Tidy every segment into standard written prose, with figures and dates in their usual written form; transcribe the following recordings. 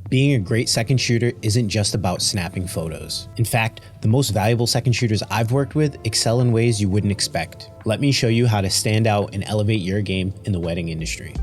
Being a great second shooter isn't just about snapping photos. In fact, the most valuable second shooters I've worked with excel in ways you wouldn't expect. Let me show you how to stand out and elevate your game in the wedding industry.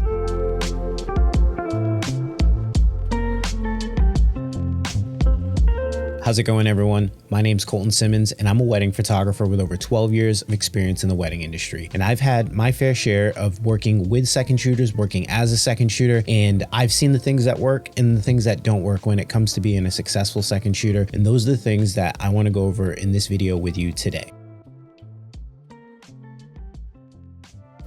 How's it going, everyone? My name's Colton Simmons, and I'm a wedding photographer with over 12 years of experience in the wedding industry. And I've had my fair share of working with second shooters, working as a second shooter, and I've seen the things that work and the things that don't work when it comes to being a successful second shooter. And those are the things that I want to go over in this video with you today.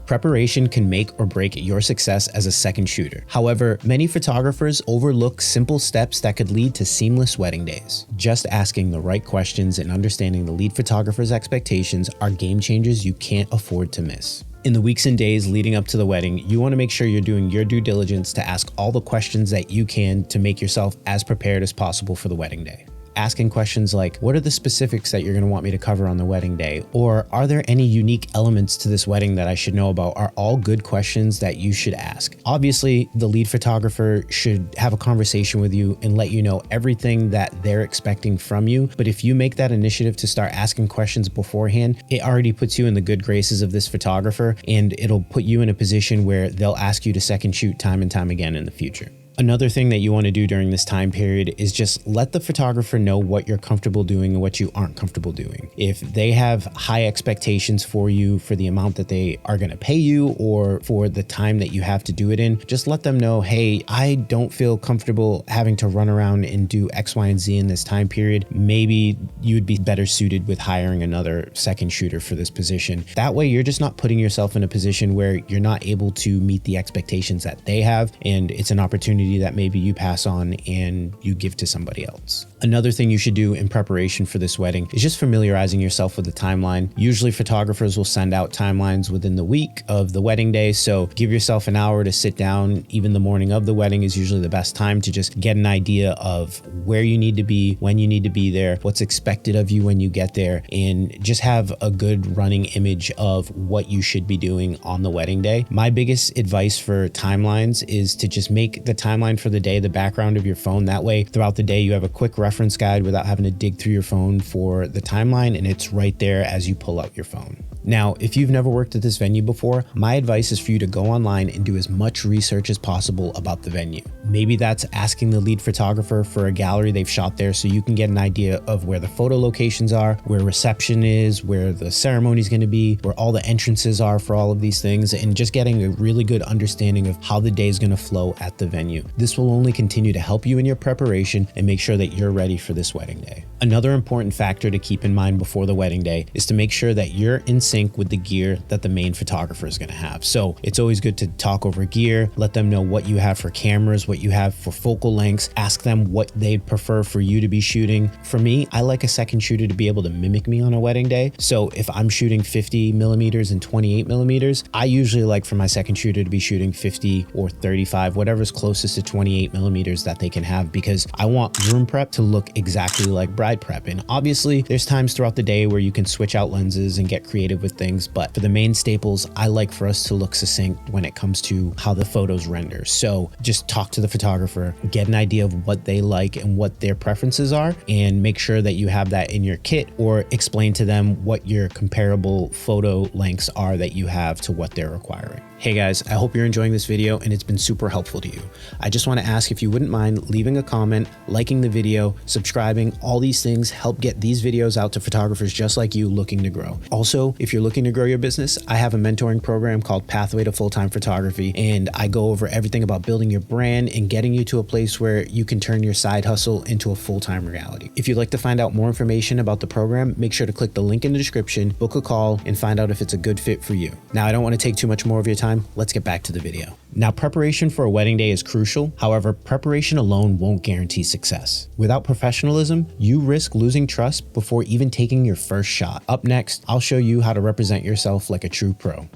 Preparation can make or break your success as a second shooter. However, many photographers overlook simple steps that could lead to seamless wedding days. Just asking the right questions and understanding the lead photographer's expectations are game changers you can't afford to miss. In the weeks and days leading up to the wedding, you want to make sure you're doing your due diligence to ask all the questions that you can to make yourself as prepared as possible for the wedding day. Asking questions like, what are the specifics that you're going to want me to cover on the wedding day? Or are there any unique elements to this wedding that I should know about? Are all good questions that you should ask. Obviously, the lead photographer should have a conversation with you and let you know everything that they're expecting from you. But if you make that initiative to start asking questions beforehand, it already puts you in the good graces of this photographer, and it'll put you in a position where they'll ask you to second shoot time and time again in the future. Another thing that you want to do during this time period is just let the photographer know what you're comfortable doing and what you aren't comfortable doing. If they have high expectations for you for the amount that they are going to pay you or for the time that you have to do it in, just let them know, hey, I don't feel comfortable having to run around and do X, Y, and Z in this time period. Maybe you'd be better suited with hiring another second shooter for this position. That way, you're just not putting yourself in a position where you're not able to meet the expectations that they have, and it's an opportunity that maybe you pass on and you give to somebody else. Another thing you should do in preparation for this wedding is just familiarizing yourself with the timeline. Usually photographers will send out timelines within the week of the wedding day, so give yourself an hour to sit down. Even the morning of the wedding is usually the best time to just get an idea of where you need to be, when you need to be there, what's expected of you when you get there, and just have a good running image of what you should be doing on the wedding day. My biggest advice for timelines is to just make the timeline for the day the background of your phone. That way, throughout the day, you have a quick reference guide without having to dig through your phone for the timeline, and it's right there as you pull out your phone. Now, if you've never worked at this venue before, my advice is for you to go online and do as much research as possible about the venue. Maybe that's asking the lead photographer for a gallery they've shot there so you can get an idea of where the photo locations are, where reception is, where the ceremony is going to be, where all the entrances are for all of these things, and just getting a really good understanding of how the day is going to flow at the venue. This will only continue to help you in your preparation and make sure that you're ready for this wedding day. Another important factor to keep in mind before the wedding day is to make sure that you're in sync with the gear that the main photographer is going to have. So it's always good to talk over gear, let them know what you have for cameras, what you have for focal lengths, ask them what they prefer for you to be shooting. For me, I like a second shooter to be able to mimic me on a wedding day. So if I'm shooting 50 millimeters and 28 millimeters, I usually like for my second shooter to be shooting 50 or 35, whatever's closest to 28 millimeters that they can have, because I want groom prep to look exactly like bride prep. And obviously there's times throughout the day where you can switch out lenses and get creative with things, but for the main staples, I like for us to look succinct when it comes to how the photos render. So just talk to the photographer, get an idea of what they like and what their preferences are, and make sure that you have that in your kit, or explain to them what your comparable photo lengths are that you have to what they're requiring. Hey guys, I hope you're enjoying this video and it's been super helpful to you. I just want to ask if you wouldn't mind leaving a comment, liking the video, subscribing. All these things help get these videos out to photographers just like you looking to grow. Also, if you're looking to grow your business, I have a mentoring program called Pathway to Full-Time Photography, and I go over everything about building your brand and getting you to a place where you can turn your side hustle into a full-time reality. If you'd like to find out more information about the program, make sure to click the link in the description, book a call, and find out if it's a good fit for you. Now, I don't want to take too much more of your time. Let's get back to the video. Now, preparation for a wedding day is crucial. However, preparation alone won't guarantee success. Without professionalism, you risk losing trust before even taking your first shot. Up next, I'll show you how to represent yourself like a true pro.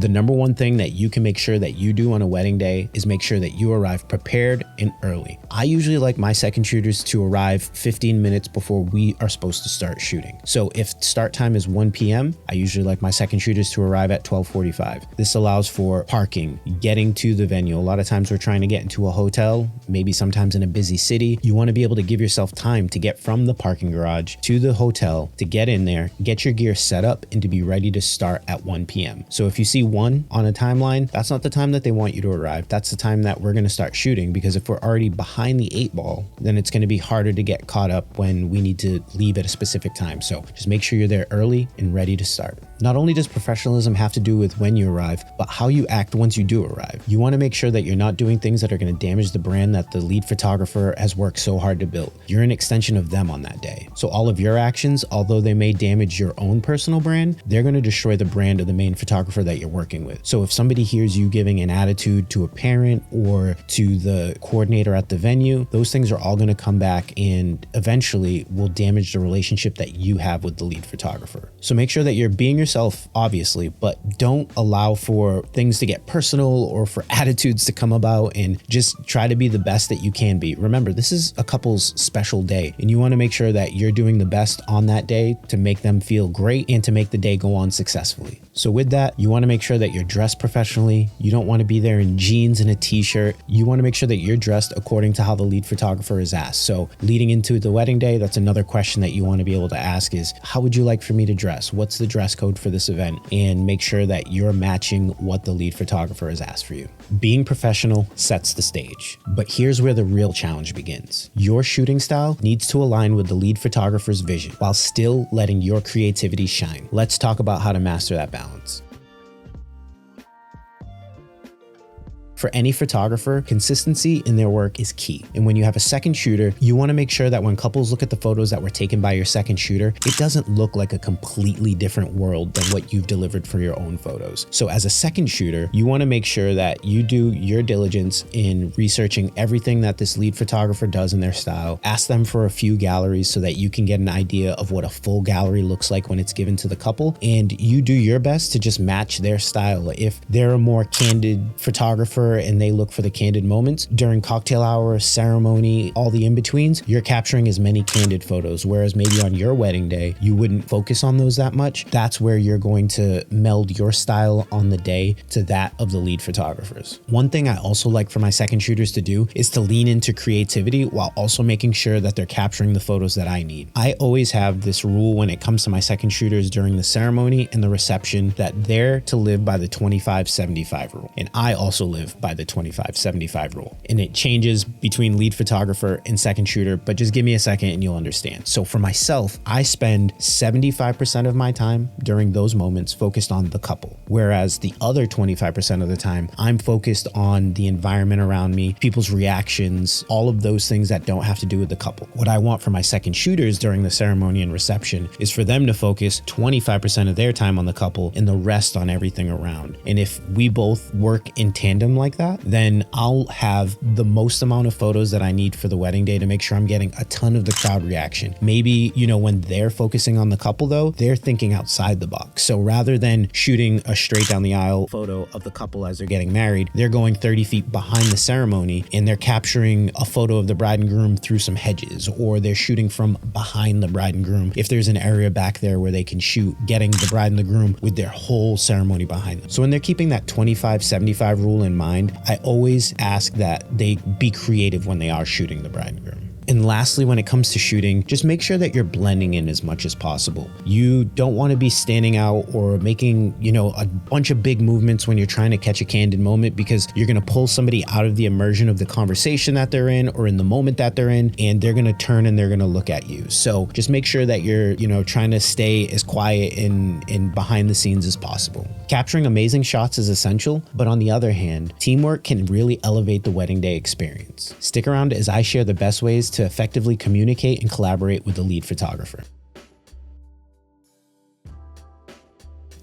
The number one thing that you can make sure that you do on a wedding day is make sure that you arrive prepared and early. I usually like my second shooters to arrive 15 minutes before we are supposed to start shooting. So if start time is 1 p.m., I usually like my second shooters to arrive at 12:45. This allows for parking, getting to the venue. A lot of times we're trying to get into a hotel, maybe sometimes in a busy city. You want to be able to give yourself time to get from the parking garage to the hotel, to get in there, get your gear set up, and to be ready to start at 1 p.m. So if you see 1 on a timeline, that's not the time that they want you to arrive. That's the time that we're going to start shooting, because if we're already behind the 8 ball, then it's going to be harder to get caught up when we need to leave at a specific time. So just make sure you're there early and ready to start. Not only does professionalism have to do with when you arrive, but how you act once you do arrive. You want to make sure that you're not doing things that are going to damage the brand that the lead photographer has worked so hard to build. You're an extension of them on that day. So all of your actions, although they may damage your own personal brand, they're going to destroy the brand of the main photographer that you're working with. So if somebody hears you giving an attitude to a parent or to the coordinator at the venue, those things are all going to come back and eventually will damage the relationship that you have with the lead photographer. So make sure that you're being yourself, obviously, but don't allow for things to get personal or for attitudes to come about, and just try to be the best that you can be. Remember, this is a couple's special day, and you want to make sure that you're doing the best on that day to make them feel great and to make the day go on successfully. So with that, you want to make sure that you're dressed professionally. You don't want to be there in jeans and a t-shirt. You want to make sure that you're dressed according to how the lead photographer is asked. So leading into the wedding day, that's another question that you want to be able to ask is, how would you like for me to dress? What's the dress code for this event? And make sure that you're matching what the lead photographer has asked for you. Being professional sets the stage, but here's where the real challenge begins. Your shooting style needs to align with the lead photographer's vision while still letting your creativity shine. Let's talk about how to master that balance. For any photographer, consistency in their work is key. And when you have a second shooter, you want to make sure that when couples look at the photos that were taken by your second shooter, it doesn't look like a completely different world than what you've delivered for your own photos. So as a second shooter, you want to make sure that you do your diligence in researching everything that this lead photographer does in their style. Ask them for a few galleries so that you can get an idea of what a full gallery looks like when it's given to the couple. And you do your best to just match their style. If they're a more candid photographer and they look for the candid moments during cocktail hour, ceremony, all the in-betweens, you're capturing as many candid photos. Whereas maybe on your wedding day, you wouldn't focus on those that much. That's where you're going to meld your style on the day to that of the lead photographers. One thing I also like for my second shooters to do is to lean into creativity while also making sure that they're capturing the photos that I need. I always have this rule when it comes to my second shooters during the ceremony and the reception that they're to live by the 25-75 rule. And I also live by the 25-75 rule. And it changes between lead photographer and second shooter, but just give me a second and you'll understand. So for myself, I spend 75% of my time during those moments focused on the couple, whereas the other 25% of the time, I'm focused on the environment around me, people's reactions, all of those things that don't have to do with the couple. What I want for my second shooters during the ceremony and reception is for them to focus 25% of their time on the couple and the rest on everything around. And if we both work in tandem like that, then I'll have the most amount of photos that I need for the wedding day to make sure I'm getting a ton of the crowd reaction. Maybe, when they're focusing on the couple though, they're thinking outside the box. So rather than shooting a straight down the aisle photo of the couple as they're getting married, they're going 30 feet behind the ceremony and they're capturing a photo of the bride and groom through some hedges, or they're shooting from behind the bride and groom. If there's an area back there where they can shoot, getting the bride and the groom with their whole ceremony behind them. So when they're keeping that 25-75 rule in mind, I always ask that they be creative when they are shooting the bride and groom. And lastly, when it comes to shooting, just make sure that you're blending in as much as possible. You don't want to be standing out or making, a bunch of big movements when you're trying to catch a candid moment, because you're going to pull somebody out of the immersion of the conversation that they're in or in the moment that they're in, and they're going to turn and they're going to look at you. So just make sure that you're, trying to stay as quiet and behind the scenes as possible. Capturing amazing shots is essential, but on the other hand, teamwork can really elevate the wedding day experience. Stick around as I share the best ways to effectively communicate and collaborate with the lead photographer.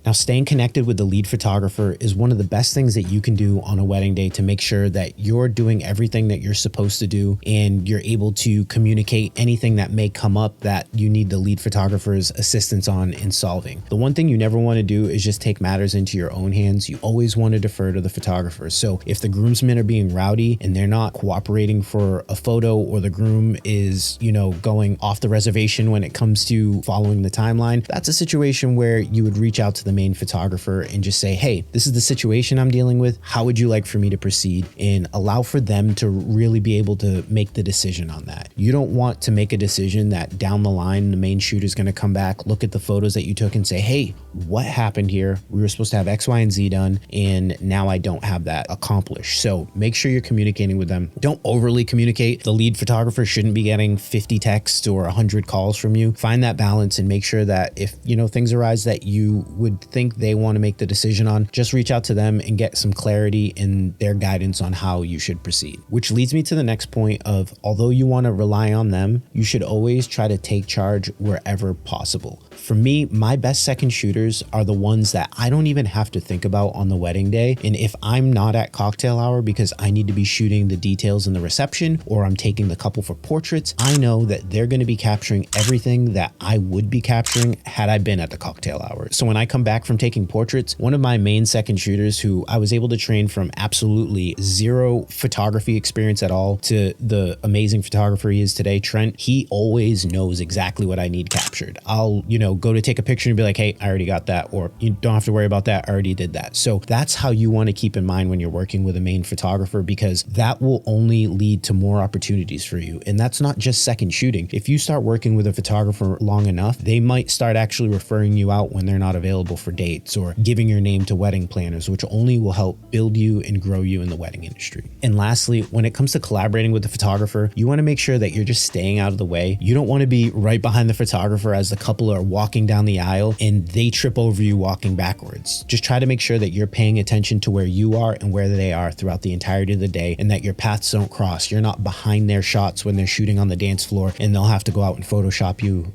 Now, staying connected with the lead photographer is one of the best things that you can do on a wedding day to make sure that you're doing everything that you're supposed to do and you're able to communicate anything that may come up that you need the lead photographer's assistance on in solving. The one thing you never want to do is just take matters into your own hands. You always want to defer to the photographer. So if the groomsmen are being rowdy and they're not cooperating for a photo, or the groom is, going off the reservation when it comes to following the timeline, that's a situation where you would reach out to the main photographer and just say, hey, this is the situation I'm dealing with. How would you like for me to proceed? And allow for them to really be able to make the decision on that. You don't want to make a decision that down the line, the main shooter is going to come back, look at the photos that you took and say, hey, what happened here? We were supposed to have X, Y, and Z done, and now I don't have that accomplished. So make sure you're communicating with them. Don't overly communicate. The lead photographer shouldn't be getting 50 texts or 100 calls from you. Find that balance and make sure that if, things arise that you would think they want to make the decision on, just reach out to them and get some clarity in their guidance on how you should proceed. Which leads me to the next point of, although you want to rely on them, you should always try to take charge wherever possible. For me, my best second shooters are the ones that I don't even have to think about on the wedding day. And if I'm not at cocktail hour because I need to be shooting the details in the reception, or I'm taking the couple for portraits, I know that they're going to be capturing everything that I would be capturing had I been at the cocktail hour. So when I come back from taking portraits, one of my main second shooters who I was able to train from absolutely zero photography experience at all to the amazing photographer he is today, Trent, he always knows exactly what I need captured. I'll, go to take a picture and be like, hey, I already got that, or you don't have to worry about that, I already did that. So that's how you want to keep in mind when you're working with a main photographer, because that will only lead to more opportunities for you. And that's not just second shooting. If you start working with a photographer long enough, they might start actually referring you out when they're not available for dates, or giving your name to wedding planners, which only will help build you and grow you in the wedding industry. And lastly, when it comes to collaborating with the photographer, you want to make sure that you're just staying out of the way. You don't want to be right behind the photographer as the couple are walking down the aisle and they trip over you walking backwards. Just try to make sure that you're paying attention to where you are and where they are throughout the entirety of the day, and that your paths don't cross. You're not behind their shots when they're shooting on the dance floor and they'll have to go out and Photoshop you,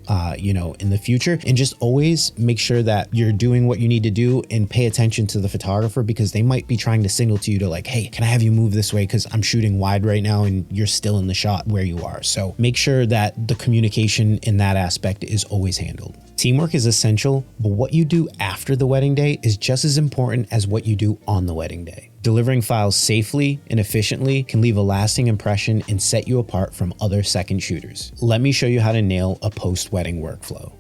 in the future. And just always make sure that you're doing what you need to do and pay attention to the photographer, because they might be trying to signal to you to like, hey, can I have you move this way? Because I'm shooting wide right now and you're still in the shot where you are. So make sure that the communication in that aspect is always handled. Teamwork is essential, but what you do after the wedding day is just as important as what you do on the wedding day. Delivering files safely and efficiently can leave a lasting impression and set you apart from other second shooters. Let me show you how to nail a post-wedding workflow.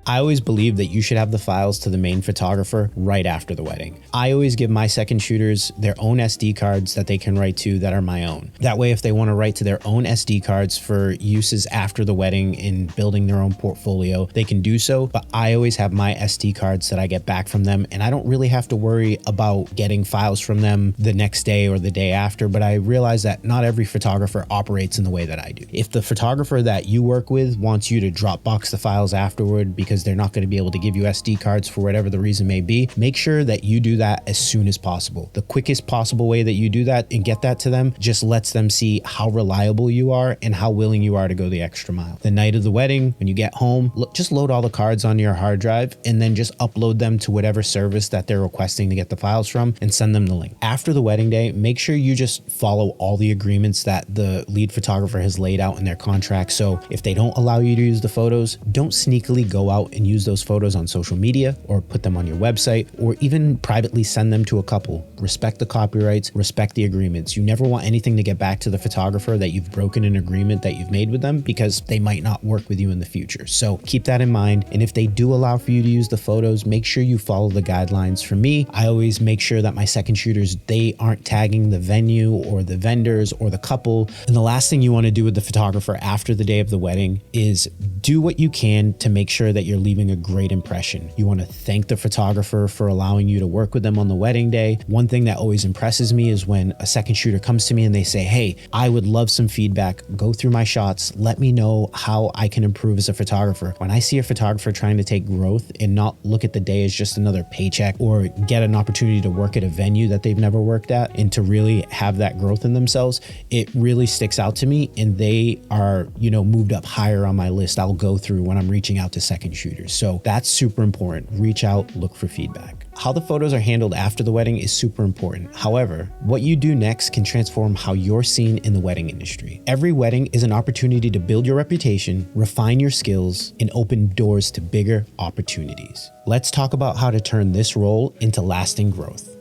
I always believe that you should have the files to the main photographer right after the wedding. I always give my second shooters their own SD cards that they can write to that are my own. That way, if they want to write to their own SD cards for uses after the wedding in building their own portfolio, they can do so. But I always have my SD cards that I get back from them, and I don't really have to worry about getting files from them the next day or the day after. But I realize that not every photographer operates in the way that I do. If the photographer that you work with wants you to Dropbox the files afterward because they're not going to be able to give you SD cards for whatever the reason may be, make sure that you do that as soon as possible. The quickest possible way that you do that and get that to them just lets them see how reliable you are and how willing you are to go the extra mile. The night of the wedding, when you get home, just load all the cards onto your hard drive and then just upload them to whatever service that they're requesting to get the files from and send them the link. After the wedding day, make sure you just follow all the agreements that the lead photographer has laid out in their contract. So if they don't allow you to use the photos, don't sneakily go out and use those photos on social media or put them on your website or even privately send them to a couple. Respect the copyrights, respect the agreements. You never want anything to get back to the photographer that you've broken an agreement that you've made with them, because they might not work with you in the future. So keep that in mind. And if they do allow for you to use the photos, make sure you follow the guidelines. For me, I always make sure that my second shooters, they aren't tagging the venue or the vendors or the couple. And the last thing you want to do with the photographer after the day of the wedding is do what you can to make sure that you're leaving a great impression. You want to thank the photographer for allowing you to work with them on the wedding day. One thing that always impresses me is when a second shooter comes to me and they say, hey, I would love some feedback. Go through my shots. Let me know how I can improve as a photographer. When I see a photographer trying to take growth and not look at the day as just another paycheck or get an opportunity to work at a venue that they've never worked at and to really have that growth in themselves, it really sticks out to me, and they are, moved up higher on my list. I'll go through when I'm reaching out to second shooters. So that's super important. Reach out, look for feedback. How the photos are handled after the wedding is super important. However, what you do next can transform how you're seen in the wedding industry. Every wedding is an opportunity to build your reputation, refine your skills, and open doors to bigger opportunities. Let's talk about how to turn this role into lasting growth.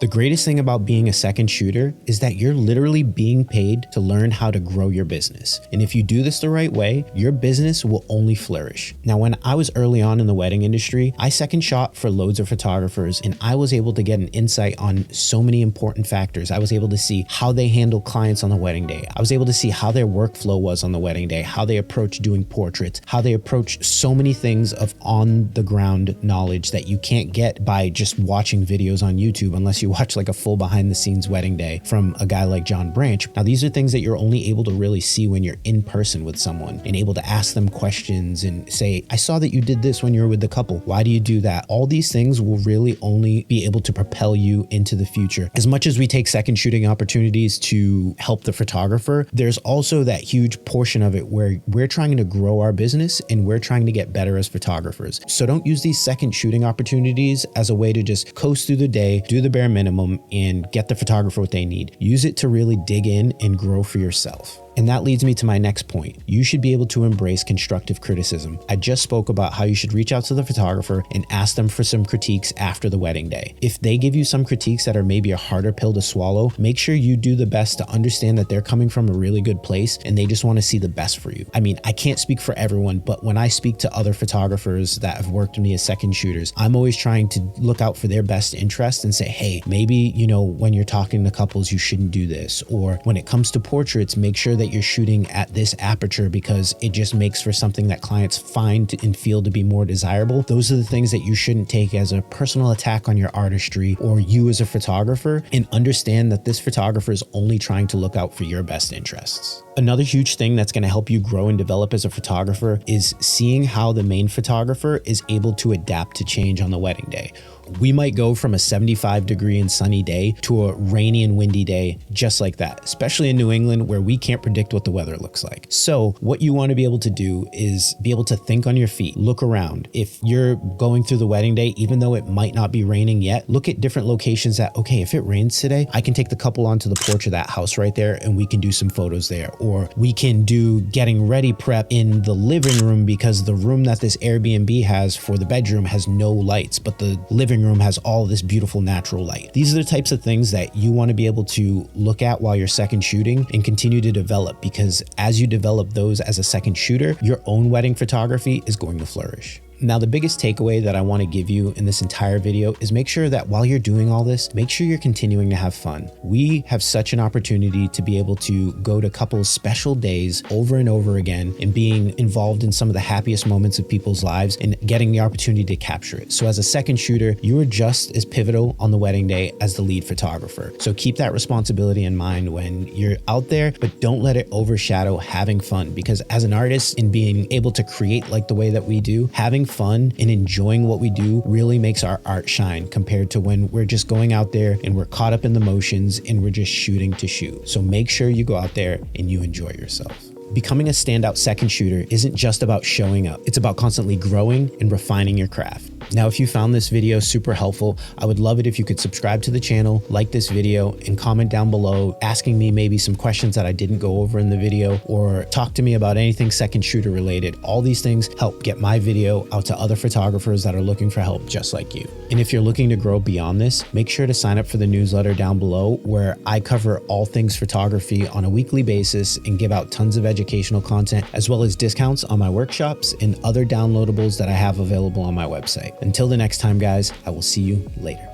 The greatest thing about being a second shooter is that you're literally being paid to learn how to grow your business. And if you do this the right way, your business will only flourish. Now, when I was early on in the wedding industry, I second shot for loads of photographers, and I was able to get an insight on so many important factors. I was able to see how they handle clients on the wedding day. I was able to see how their workflow was on the wedding day, how they approach doing portraits, how they approach so many things of on the ground knowledge that you can't get by just watching videos on YouTube unless you watch like a full behind the scenes wedding day from a guy like John Branch. Now, these are things that you're only able to really see when you're in person with someone and able to ask them questions and say, I saw that you did this when you were with the couple. Why do you do that? All these things will really only be able to propel you into the future. As much as we take second shooting opportunities to help the photographer, there's also that huge portion of it where we're trying to grow our business and we're trying to get better as photographers. So don't use these second shooting opportunities as a way to just coast through the day, do the bare minimum, and get the photographer what they need. Use it to really dig in and grow for yourself. And that leads me to my next point. You should be able to embrace constructive criticism. I just spoke about how you should reach out to the photographer and ask them for some critiques after the wedding day. If they give you some critiques that are maybe a harder pill to swallow, make sure you do the best to understand that they're coming from a really good place and they just want to see the best for you. I mean, I can't speak for everyone, but when I speak to other photographers that have worked with me as second shooters, I'm always trying to look out for their best interest and say, hey, maybe, when you're talking to couples, you shouldn't do this. Or when it comes to portraits, make sure that you're shooting at this aperture because it just makes for something that clients find and feel to be more desirable. Those are the things that you shouldn't take as a personal attack on your artistry or you as a photographer, and understand that this photographer is only trying to look out for your best interests. Another huge thing that's going to help you grow and develop as a photographer is seeing how the main photographer is able to adapt to change on the wedding day. We might go from a 75-degree and sunny day to a rainy and windy day just like that, especially in New England where we can't predict what the weather looks like. So what you want to be able to do is be able to think on your feet, look around. If you're going through the wedding day, even though it might not be raining yet, look at different locations that, okay, if it rains today, I can take the couple onto the porch of that house right there and we can do some photos there. Or we can do getting ready prep in the living room because the room that this Airbnb has for the bedroom has no lights, but the living room has all this beautiful natural light. These are the types of things that you want to be able to look at while you're second shooting and continue to develop, because as you develop those as a second shooter, your own wedding photography is going to flourish. Now, the biggest takeaway that I want to give you in this entire video is make sure that while you're doing all this, make sure you're continuing to have fun. We have such an opportunity to be able to go to couples' special days over and over again and being involved in some of the happiest moments of people's lives and getting the opportunity to capture it. So as a second shooter, you are just as pivotal on the wedding day as the lead photographer. So keep that responsibility in mind when you're out there, but don't let it overshadow having fun, because as an artist and being able to create like the way that we do, having fun and enjoying what we do really makes our art shine compared to when we're just going out there and we're caught up in the motions and we're just shooting to shoot. So make sure you go out there and you enjoy yourself. Becoming a standout second shooter isn't just about showing up. It's about constantly growing and refining your craft. Now, if you found this video super helpful, I would love it if you could subscribe to the channel, like this video, and comment down below asking me maybe some questions that I didn't go over in the video, or talk to me about anything second shooter related. All these things help get my video out to other photographers that are looking for help just like you. And if you're looking to grow beyond this, make sure to sign up for the newsletter down below, where I cover all things photography on a weekly basis and give out tons of educational content, as well as discounts on my workshops and other downloadables that I have available on my website. Until the next time, guys, I will see you later.